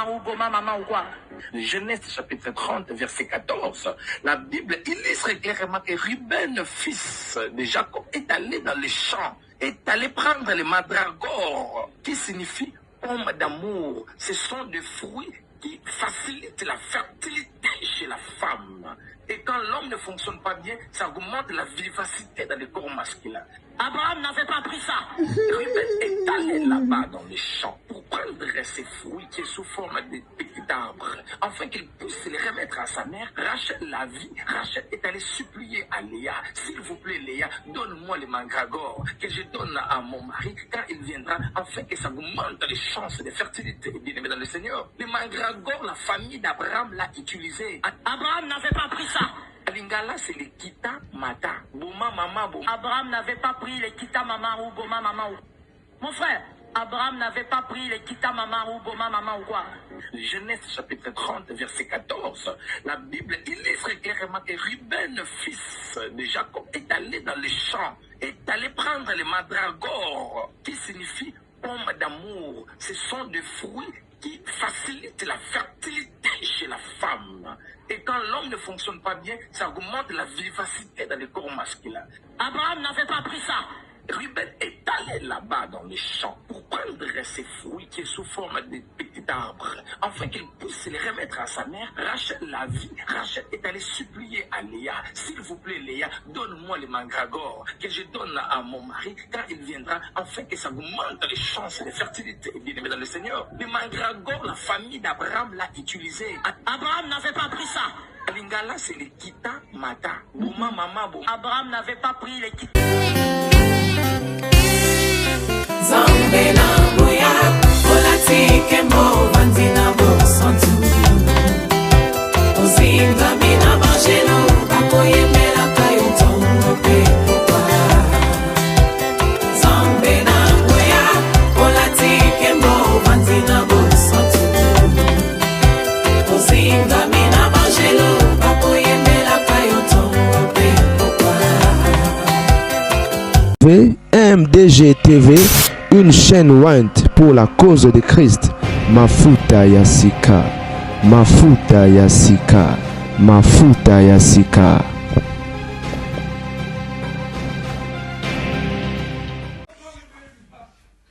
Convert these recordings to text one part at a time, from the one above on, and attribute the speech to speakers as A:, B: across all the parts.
A: maman ou boma maman ou quoi?
B: Genèse chapitre 30, verset 14. La Bible illustre clairement que Ruben, fils de Jacob, est allé dans les champs, est allé prendre les mandragores, qui signifie pomme d'amour. Ce sont des fruits qui facilitent la fertilité chez la femme. Et quand l'homme ne fonctionne pas bien, ça augmente la vivacité dans le corps masculin.
A: Abraham n'avait pas pris ça.
B: Ruben est allé là-bas dans les champs pour prendre ces fruits qui sont sous forme de petits arbres, afin qu'il puisse les remettre à sa mère. Rachel la vie. Rachel est allée supplier à Léa, s'il vous plaît Léa, donne-moi les mandragores que je donne à mon mari quand il viendra, afin que ça augmente les chances de fertilité. Bien-aimé dans le Seigneur, les mandragores, la famille d'Abraham l'a utilisé.
A: Abraham n'avait pas pris ça.
B: Lingala, c'est le kita mata. Boma mama boma.
A: Abraham n'avait pas pris les kita maman ou boma maman ou. Mon frère, Abraham n'avait pas pris les kita maman ou boma maman ou quoi?
B: Genèse chapitre 30, verset 14. La Bible illustre clairement que Ruben, fils de Jacob, est allé dans les champs, est allé prendre les mandragores, qui signifie pomme d'amour. Ce sont des fruits qui facilitent la fertilité chez la femme. Et quand l'homme ne fonctionne pas bien, ça augmente la vivacité dans le corps masculin.
A: Abraham n'avait pas pris ça.
B: Ruben est allé là-bas dans les champs pour prendre ces fruits qui sont sous forme de petits arbres, afin qu'il puisse les remettre à sa mère. Rachel la vie. Rachel est allée supplier à Léa, s'il vous plaît Léa, donne-moi les mandragores que je donne à mon mari quand il viendra, afin que ça augmente les chances de fertilité. Bien-aimé dans le Seigneur, les mandragores, la famille d'Abraham l'a utilisé.
A: Abraham n'avait pas pris ça.
B: Lingala, c'est le kita mata. Boma mama boma.
A: Abraham n'avait pas pris les kita.
C: Zambela boya, olatike mo vanzina bo santu. Ozinga mina bajelo, bakoye mela kayo tongo pe popa. Zambela boya, olatike mo vanzina bo santu. Ozinga mina bajelo, bakoye mela kayo tongo pe popa.
D: MDG TV, une chaîne Wint pour la cause de Christ. Mafuta Yasika, Mafuta Yasika, Mafuta Yasika.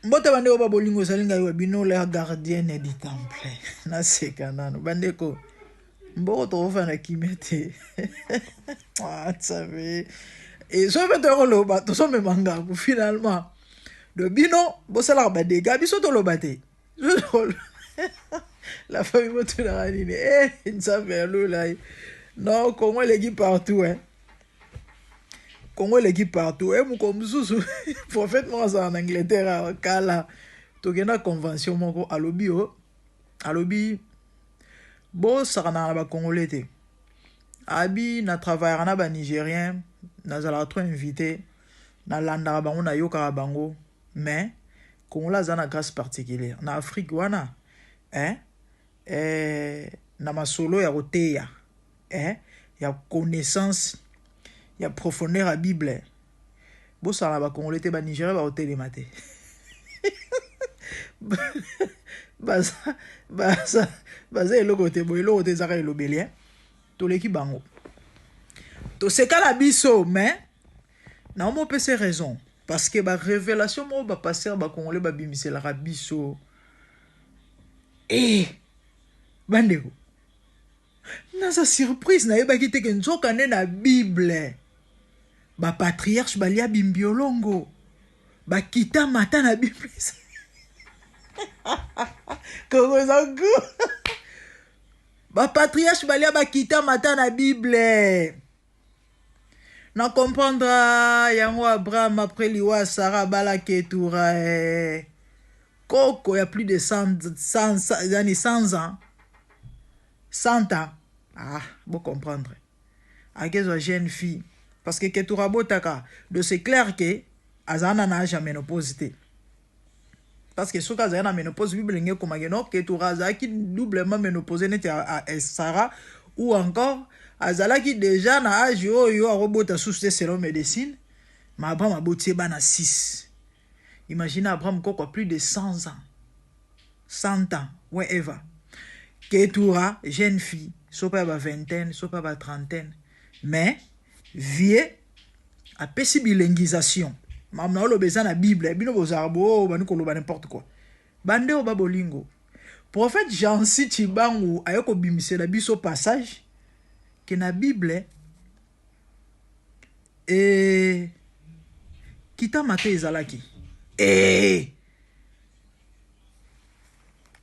E: Mbota bandeko ba bolingo salinga yo bino la gardienne du temple. Na seka nano bandeko. Mboko to fana kimete. Ah, tsabe. Et so me to lo ba to so me manga finalement. De bino bosala ba de gabi so to lo bate. La famille moto na rani ça fait lo là. Non, Congo l'équipe partout hein. Congo l'équipe partout. Et mon comme sous prophète moi ça en Angleterre kala to gena convention moko alobi o. Alobi bo sarana ba congolais te. Abi na travailler na ba nigérien na zala trop invité na landa bango na yoka bango mais Congo za na grâce particulière na Afrique wana na masolo ya roteya ya connaissance ya profondeur à Bible bo sala ba Congolais te ba Nigeria ba hôtel maté baza eloko te bo eloko te zaka elobeli to leki bango to sekala biso mais na mo pese raison parce que ba révélation mo ba passer ba Congolais ba bimisela ka biso bandeko naza surprise na yeba kite ke nzoka ne na Bible ba patriarche balia bimbiolongo ba kita mata na Bible Kongo zangu ba patriarche balia ba kita mata na Bible na comprendre yango Abraham après liwa Sarah bala ketura Coco, il y a plus de 100 ans. 100 ans. Ah, vous comprendre. À quelle jeune fille. Parce que Ketura Botaka, de c'est clair que Azana n'a jamais ménopausité. Parce que ce cas Azana ménopause, Bible n'est comme un Ketura Azaki doublement ménopausé n'était à Sarah ou encore Azala qui déjà n'a âge yo a robot à soucier selon médecine. Mais Abraham a botté bana 6. Imaginez Abraham quoi plus de 100 ans. 100 ans. Wherever. Ketura, jeune fille, soit pas à vingtaine, soit pas à trentaine, mais vieux à bilinguisation. Maman le besoin la Bible, bino bozarbo, banu koloba n'importe quoi. Bande au babolingo. Prophète Jansi Chibangu ayoko bimise la biso passage que na Bible et kita mate ezalaki.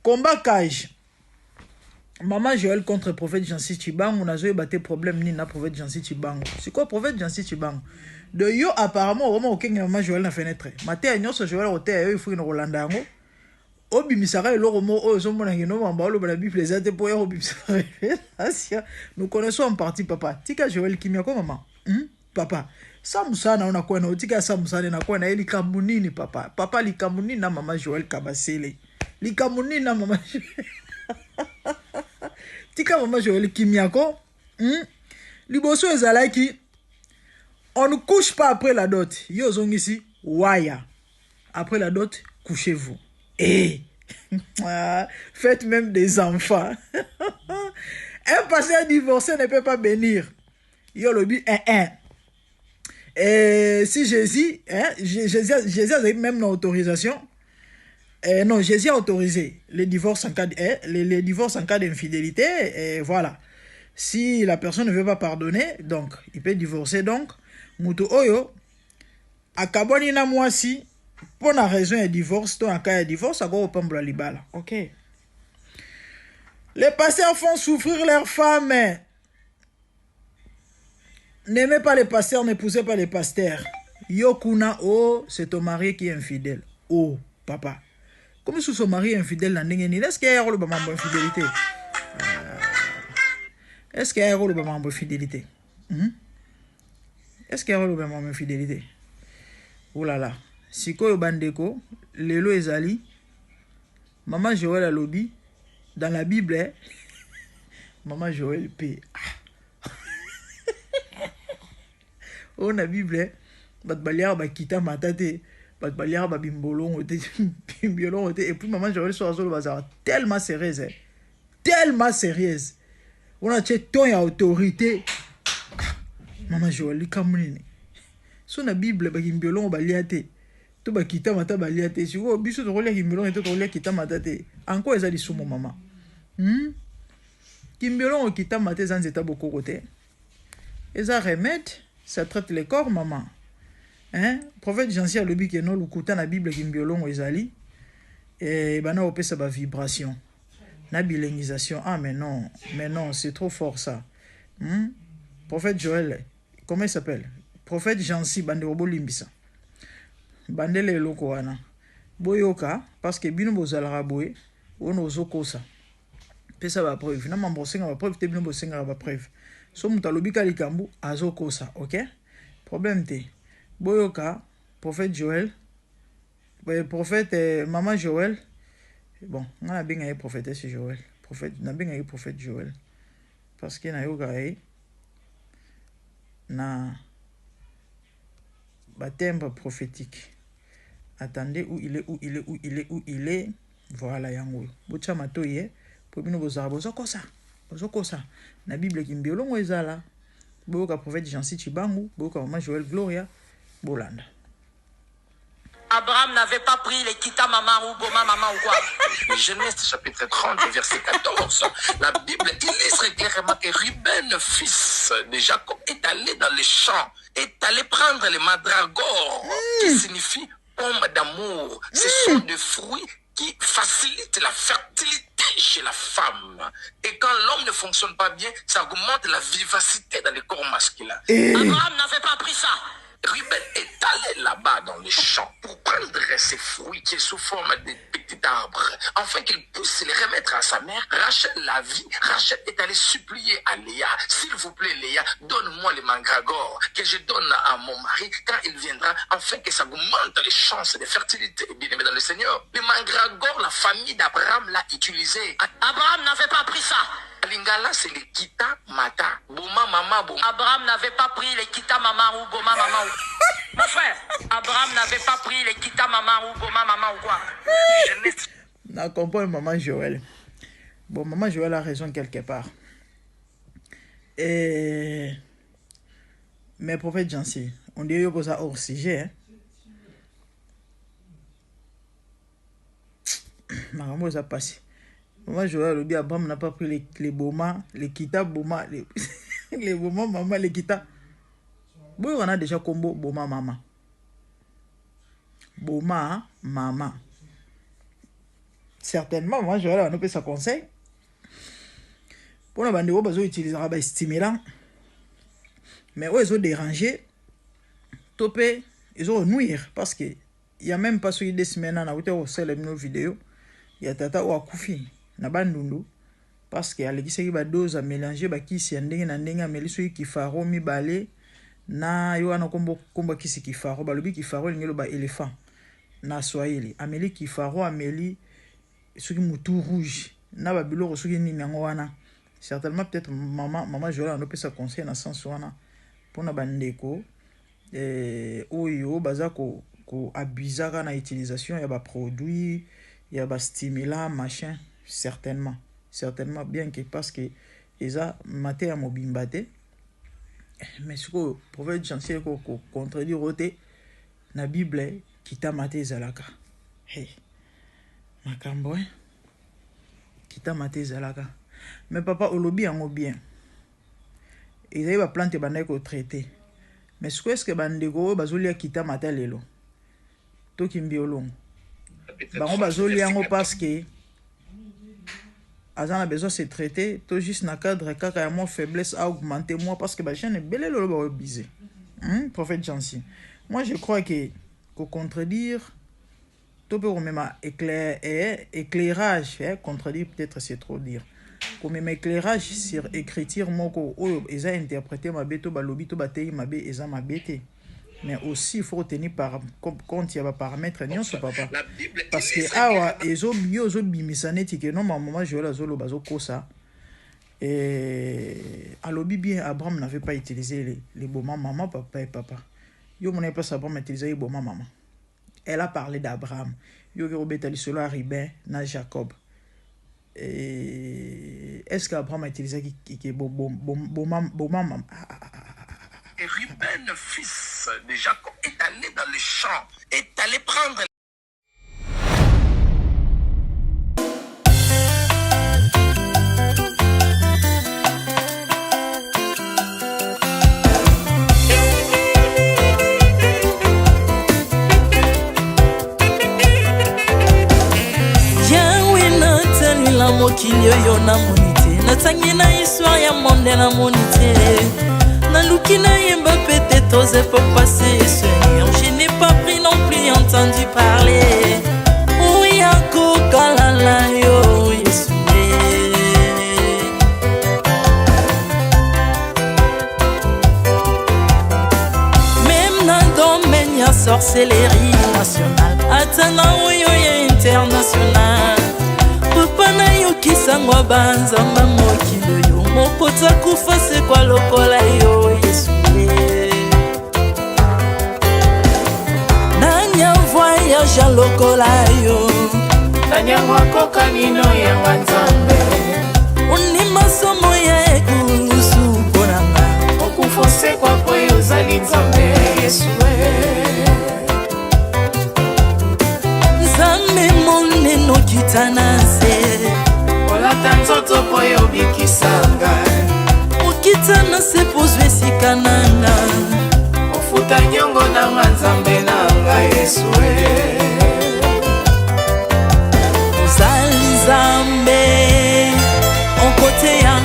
E: Combat cage. Maman Joël contre prophète Jansi Chibangu, on a joué battre problème ni na prophète Jansi Chibangu. C'est quoi prophète Jansi Chibangu? De yo apparemment vraiment aucun maman Joël na fenêtre. Maté agnon so Joël roté yo il faut une Rolanda ngo. Obi misara eloro mo o zo mona ngeno mamba lo bala Bible ezate po yo bisara. Asia nous connaissons en partie papa. Tika Joël kimia ko maman. Papa. Samusana ona kwa na utika samusana na kwa na eli kamunini papa. Papa li kamunini na maman Joël kabasele. Li kamunini na maman Tika maman Joël Kimiako, liboso ezalaki, on ne couche pas après la dot. Yo zong ici, waya. Après la dot, couchez-vous. Faites même des enfants. Un pasteur divorcé ne peut pas bénir. Yo lobi si Jésus, Jésus a même une autorisation. Non, Jésus a autorisé les divorces en cas les divorces en cas d'infidélité. Et voilà. Si la personne ne veut pas pardonner, donc il peut divorcer. Donc, mutu oyo akaboni na mwasi pour la raison de divorce, donc en cas de divorce, ago pambla libala. OK. Les pasteurs font souffrir leurs femmes. N'aimez pas les pasteurs, n'épousez pas les pasteurs. Yokuna, oh, c'est ton mari qui est infidèle. Oh, papa. Comme si son mari est infidèle, est-ce qu'il y a un rôle de maman infidélité? Est-ce qu'il y a un rôle de maman infidélité? Est-ce qu'il y a un rôle de maman infidélité? Oh là là. Si ko bandeko, lelo ezali, maman Joël a lobby, dans la Bible, maman Joël P. Oh, la Bible, bat baliar ba kita matate. Baliar ba bimbolon et puis maman Joël sur le bazar tellement sérieuse, tellement sérieuse. On a chez ton autorité. Maman Joël kamunini. Sur la Bible ba bimbolon baliate. To ba kita mata baliate. Si vous biso to rolia bimbolon et to rolia kita matate. Encore ezali sumo maman. Kimbolon kita matate sans état beaucoup côté. Eza remède, ça traite les corps maman. Prophète Jansi a lobi que non le kouta na Bible qui mbiolongo ezali et bana opesa ba vibration na bilinguisation. Ah mais non c'est trop fort ça. Prophète Joël, comment il s'appelle? Prophète Jansi bande robo limbisa bandele loko wana boyoka parce que bino bozala boye ono zokosa pesa ba preuve na mambosenga ba preuve te bino bosenga ba preuve so mutalobi ka likambu azokosa. OK, problème te boyoka prophète Joël, prophète maman Joël. Bon, on a bien un prophète c'est Joël. Prophète, on a bien un prophète Joël parce que na yoga na baptême prophétique. Attendez où il est. Voilà yango. Bocha matoye pour bino bozarbo zokosa. Na Bible ki mbiolongo ezala. Boyoka prophète Jansi Chibangu, boyoka maman Joël Gloria. Bolanda.
A: Abraham n'avait pas pris les kita maman ou goma maman ou quoi?
B: Genèse chapitre 30, verset 14. La Bible illustre clairement que Ruben, fils de Jacob, est allé dans les champs, est allé prendre les mandragores, qui signifie pomme d'amour. Ce sont des fruits qui facilitent la fertilité chez la femme. Et quand l'homme ne fonctionne pas bien, ça augmente la vivacité dans le corps masculin.
A: Abraham n'avait pas pris ça.
B: Ruben est allé là-bas dans les champs pour prendre ces fruits qui est sous forme de petits arbres, afin qu'il puisse les remettre à sa mère. Rachel la vit. Rachel est allée supplier à Léa, s'il vous plaît Léa, donne-moi les mandragores que je donne à mon mari quand il viendra, afin que ça augmente les chances de fertilité. Bien aimé dans le Seigneur, les mandragores, la famille d'Abraham l'a utilisé.
A: Abraham n'avait pas pris ça.
B: Lingala, c'est les kita mata. Boma mama boma.
A: Abraham n'avait pas pris les kita maman ou goma maman ou... Mon frère, Abraham n'avait pas pris les kita maman ou goma maman ou quoi?
E: Na comprends maman Joël. Bon, maman Joël a raison quelque part. Et... Mais prophète Jansi, on dit que ça hors sujet. Hein? Maman ça passé. Maman Joël le dit Abraham n'a pas pris les boma, les kita boma, les boma maman les kita. Bon, on a déjà combo boma maman. Boma maman. Certainement, moi Joël on a fait ça conseil. Pour la bande de bazo utiliser un stimulant. Mais eux ils ont dérangé. Topé, ils ont nuire parce que il y a même pas sur des semaines on a été au seul nos vidéos. Il y a tata ou akufi na bandundu parce que aleki seki ba dose à mélanger ba kisi ndenge na ndenge ameli so ki faro mi balé na yo ana kombo kisi ki faro ba lobi ki faro ngelo ba éléphant na swahili ameli ki faro ameli soki mutu rouge na ba biloko soki ni nango wana certainement peut-être maman Jola on peut ça conseil na sens wana pona bandeko oyo baza ko abusaka na utilisation ya ba produit ya ba stimulant machin certainement bien que parce que eza maté ya mobimba te mais ce que prophète Jansi ko contredire roté na bible kita maté zalaka hey makambo kita maté zalaka mais papa olobi yango bien ezali ba plante bandai ko traiter mais est-ce que bandeko bazolia kita maté lelo to kimbi olongo bango bazoli yango parce que azana besoin de se traiter to juste na cadre kaka ya mon faiblesse a augmenté moi parce que ba chaîne belé lolo ba obisé prophète Jansi moi je crois que contredire to peut même éclairage contredire peut-être c'est trop dire comme même éclairage sur écriture moko oyo eza interpréter ma beto ba lobi to ba tei mabe eza mabete. Mais aussi il faut tenir compte il y a des paramètres non ce papa parce que awa ezo bio zo bimisaneti que non maman Joël zolo bazo kosa et alobi bien Abraham n'avait pas utilisé les boma maman papa et papa yo mon pas Abraham utilisé les boma maman elle a parlé d'Abraham yo que Robert solo Ribin na Jacob et est-ce qu'Abraham a utilisé qui boma maman
B: et Ruben, fils de Jacob, est allé dans les champs, est allé prendre
C: la mokili oyo na monite natangi na histoire ya monde na monite naluki na yemba pete toze pour passer Seigneur je n'ai pas pris non plus entendu parler oui ako kalala yo Yesu même dans le domaine ya sorcellerie nationale atana oyo ya international papa na yo kisangwa banzamba mokili yo mopota kufa se kwa lokola yo Yesu nanya voyage lokola yo
F: nanya wakoka nino ya wanzambe
C: uni masomo ya ekusu konanga
F: okufose kwa poyo zali nzambe Yesu
C: nzambe moneno kitanase
F: olata nzoto poyo bikisanga
C: okitana se pozwe sikananga
F: ofuta nyongo na nzambe nanga Yesu
C: ozali nzambe onkote ya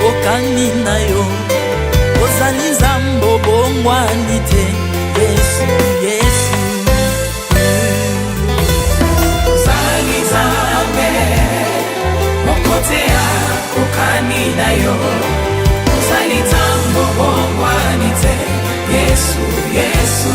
C: okani na yo ozali nzambe obongwani te Yesu Yesu
F: ozali nzambe onkote ya okani na yo ozali nzambe obongwani te Yesu Yesu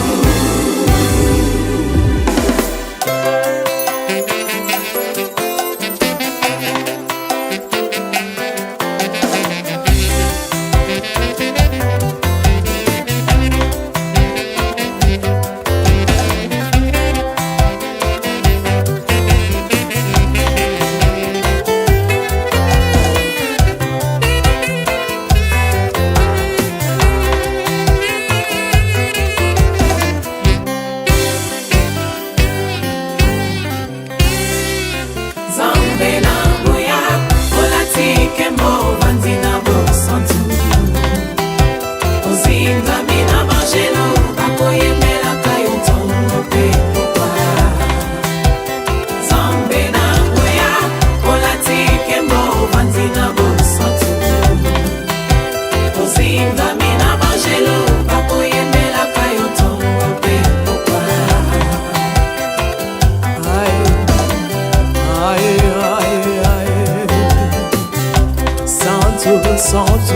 F: santu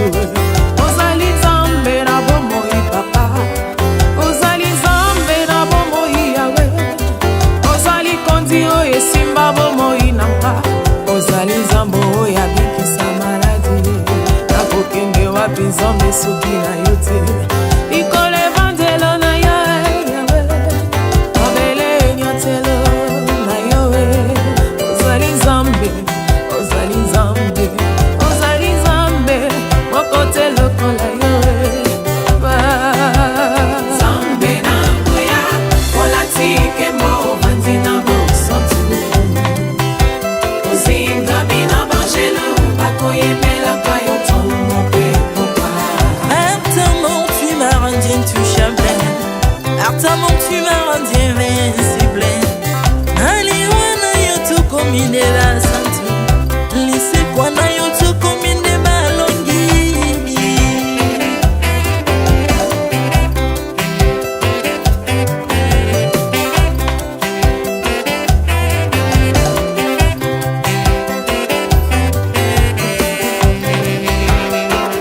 F: ozali nzambe na bomoi papa ozali nzambe na bomoi yawe ozali kondi oyo esimba bomoi nanga ozali nzambe oyo abikisa maladi nakokende wapi nzambe soki na yo te likolo evangelo na yo yawe mabele enyotelo na yo ozali nzambe ozali nzambe ozali nzambe mokote lokola yo nzambe na nguya olatike mo vandi na bosantu ozingami na bangelo bakoyemelaka yo ntongo mpe popa
C: Maintenant tu m'as rendu intouchable, maintenant tu m'as rendu invincible. Aliwana yo tukomine la santu, lise kwana yo tukomine malongi.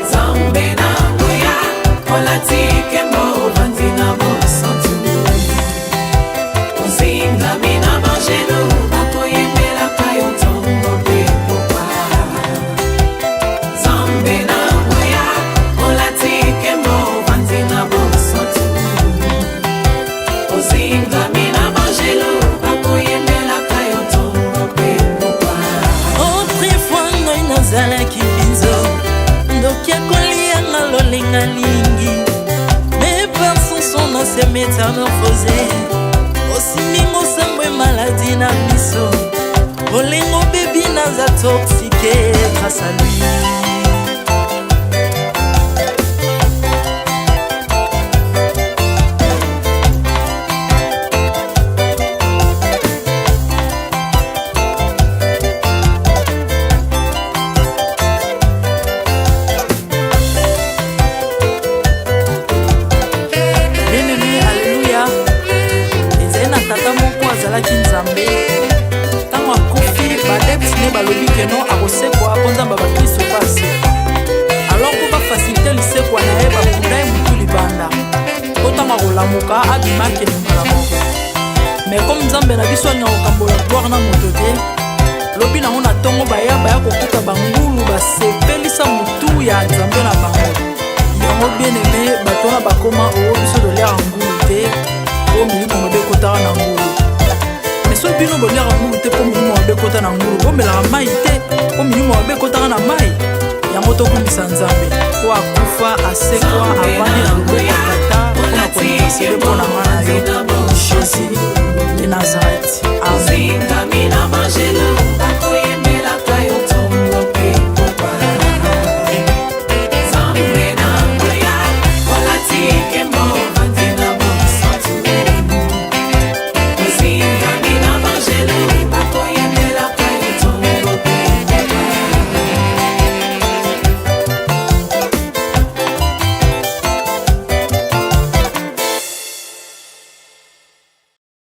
F: nzambe na nguya olatike mo vandi na bosantu ozingami na bangelo bakoyemelaka yo ntongo mpe popa nzambe na nguya olatike mo vandi na bosantu ozingami na bangelo bakoyemelaka yo ntongo mpe popa
C: Autrefois ngai nazalaki binzo ndoki akolianga lolenga lingi, mais par son son na se métamorphosé osimi mosambwe maladi na miso olengo bebi naza toxique grâce à lui. Bien-aimé, alléluia. ezali na tata moko azalaki nzambe ntango akufi badeptine balobi keno akosekwa po nzambe bakristo mpo asekwa alors mpo bafasilite lisekwa na ye bakunda ye motu libanda po ntango akolamuka abimaki elingala moko mais comme nzambe na biso alinga kokambola gloire na moto te lobi nango na ntongo baya kokuta bangulu basepelisa motu ya nzambe na bango yango bien aimé bato wana bakoma oyo biso toliaka ngulu te po milimo mabe ekotaka na ngulu mais soki bino boliaka ngulu te po milimo mabe ekota na ngulu bomelaka mai te po milimo mabe ekotaka na mai yango tokumbisa nzambe po akufa asekwa avandi na loboko ya tata mpona kolinga sele mpo na nga na yo jésus de nazareth amen.